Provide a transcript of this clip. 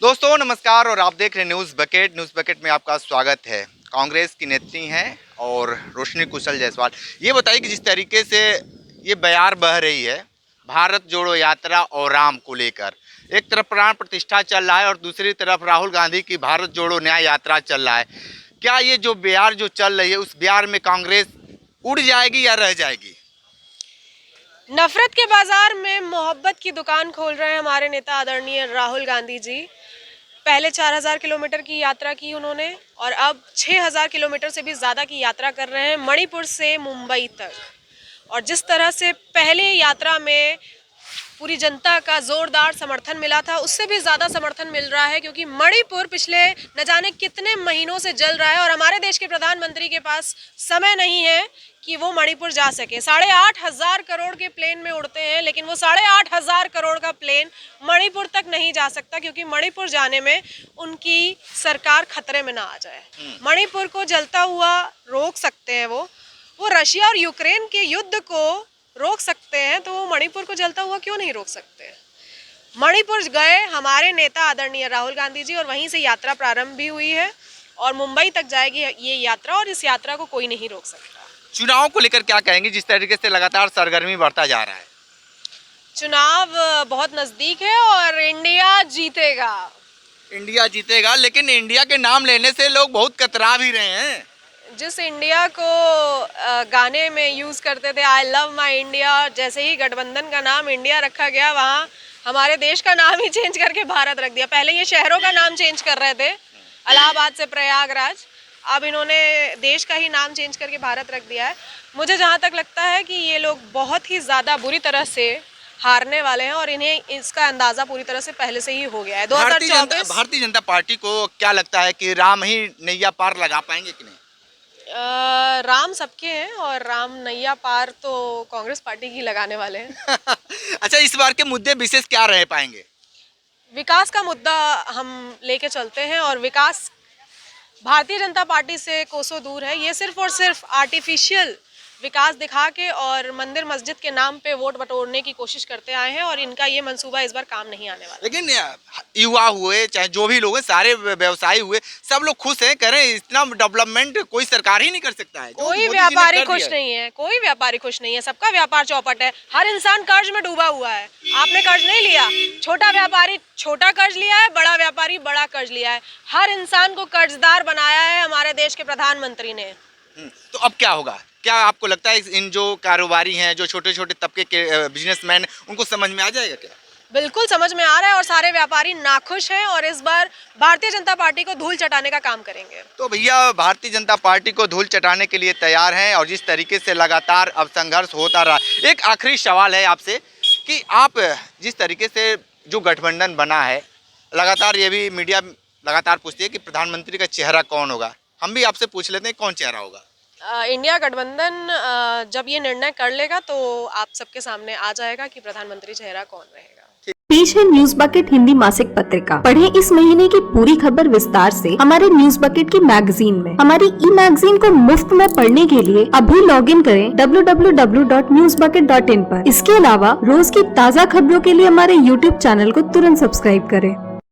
दोस्तों नमस्कार और आप देख रहे हैं न्यूज़ बकेट में आपका स्वागत है। कांग्रेस की नेत्री हैं और रोशनी कुशल जायसवाल, ये बताइए कि जिस तरीके से ये बयार बह रही है भारत जोड़ो यात्रा और राम को लेकर, एक तरफ प्राण प्रतिष्ठा चल रहा है और दूसरी तरफ राहुल गांधी की भारत जोड़ो न्याय यात्रा चल रहा है। क्या ये जो बयार जो चल रही है उस बयार में कांग्रेस उड़ जाएगी या रह जाएगी? नफरत के बाजार में मोहब्बत की दुकान खोल रहे हैं हमारे नेता आदरणीय राहुल गांधी जी। पहले 4000 किलोमीटर की यात्रा की उन्होंने और अब 6000 किलोमीटर से भी ज़्यादा की यात्रा कर रहे हैं मणिपुर से मुंबई तक। और जिस तरह से पहले यात्रा में पूरी जनता का जोरदार समर्थन मिला था, उससे भी ज़्यादा समर्थन मिल रहा है, क्योंकि मणिपुर पिछले न जाने कितने महीनों से जल रहा है और हमारे देश के प्रधानमंत्री के पास समय नहीं है कि वो मणिपुर जा सके। 8,500 करोड़ के प्लेन में उड़ते हैं, लेकिन वो 8,500 करोड़ का प्लेन मणिपुर तक नहीं जा सकता, क्योंकि मणिपुर जाने में उनकी सरकार खतरे में ना आ जाए। मणिपुर को जलता हुआ रोक सकते हैं वो रशिया और यूक्रेन के युद्ध को रोक सकते हैं, तो वो मणिपुर को जलता हुआ क्यों नहीं रोक सकते? मणिपुर गए हमारे नेता आदरणीय राहुल गांधी जी और वहीं से यात्रा प्रारंभ भी हुई है और मुंबई तक जाएगी ये यात्रा, और इस यात्रा को कोई नहीं रोक सकता। चुनाव को लेकर क्या कहेंगे, जिस तरीके से लगातार सरगर्मी बढ़ता जा रहा है? चुनाव बहुत नजदीक है और इंडिया जीतेगा, लेकिन इंडिया के नाम लेने से लोग बहुत कतरा भी रहे हैं। जिस इंडिया को गाने में यूज करते थे, आई लव माई इंडिया, जैसे ही गठबंधन का नाम इंडिया रखा गया, वहाँ हमारे देश का नाम ही चेंज करके भारत रख दिया। पहले ये शहरों का नाम चेंज कर रहे थे, इलाहाबाद से प्रयागराज, अब इन्होंने देश का ही नाम चेंज करके भारत रख दिया है। मुझे जहाँ तक लगता है कि ये लोग बहुत ही ज़्यादा बुरी तरह से हारने वाले हैं और इन्हें इसका अंदाज़ा पूरी तरह से पहले से ही हो गया है। 2024 भारतीय जनता पार्टी को क्या लगता है कि राम ही नैया पार लगा पाएंगे कि नहीं? राम सबके हैं और राम नैया पार तो कांग्रेस पार्टी की लगाने वाले हैं। अच्छा, इस बार के मुद्दे विशेष क्या रह पाएंगे? विकास का मुद्दा हम लेके चलते हैं और विकास भारतीय जनता पार्टी से कोसों दूर है। ये सिर्फ और सिर्फ आर्टिफिशियल विकास दिखा के और मंदिर मस्जिद के नाम पे वोट बटोरने की कोशिश करते आए हैं और इनका ये मंसूबा इस बार काम नहीं आने वाला। लेकिन युवा हुए, चाहे जो भी लोग हैं, सारे व्यवसायी हुए, सब लोग खुश हैं, कह रहे हैं इतना डेवलपमेंट कोई सरकार ही नहीं कर सकता है। कोई व्यापारी खुश नहीं है, कोई व्यापारी खुश नहीं है, सबका व्यापार चौपट है। हर इंसान कर्ज में डूबा हुआ है। आपने कर्ज नहीं लिया, छोटा व्यापारी छोटा कर्ज लिया है, बड़ा व्यापारी बड़ा कर्ज लिया है। हर इंसान को कर्जदार बनाया है हमारे देश के प्रधानमंत्री ने। तो अब क्या होगा? क्या आपको लगता है इन जो कारोबारी हैं, जो छोटे छोटे तबके के बिजनेसमैन, उनको समझ में आ जाएगा क्या? बिल्कुल समझ में आ रहा है और सारे व्यापारी नाखुश हैं और इस बार भारतीय जनता पार्टी को धूल चटाने का काम करेंगे। तो भैया भारतीय जनता पार्टी को धूल चटाने के लिए तैयार हैं और जिस तरीके से लगातार अब संघर्ष होता रहा। एक आखिरी सवाल है आपसे कि आप जिस तरीके से जो गठबंधन बना है, लगातार ये भी मीडिया लगातार पूछती है कि प्रधानमंत्री का चेहरा कौन होगा। हम भी आपसे पूछ लेते हैं कौन चेहरा होगा? इंडिया गठबंधन जब ये निर्णय कर लेगा तो आप सबके सामने आ जाएगा कि प्रधानमंत्री चेहरा कौन रहेगा। पेश है न्यूज़ बकेट हिंदी मासिक पत्रिका। पढ़ें इस महीने की पूरी खबर विस्तार से हमारे न्यूज़ बकेट की मैगजीन में। हमारी ई मैगजीन को मुफ्त में पढ़ने के लिए अभी लॉगिन करें www.newsbucket.in पर। इसके अलावा रोज की ताज़ा खबरों के लिए हमारे YouTube चैनल को तुरंत सब्सक्राइब करें।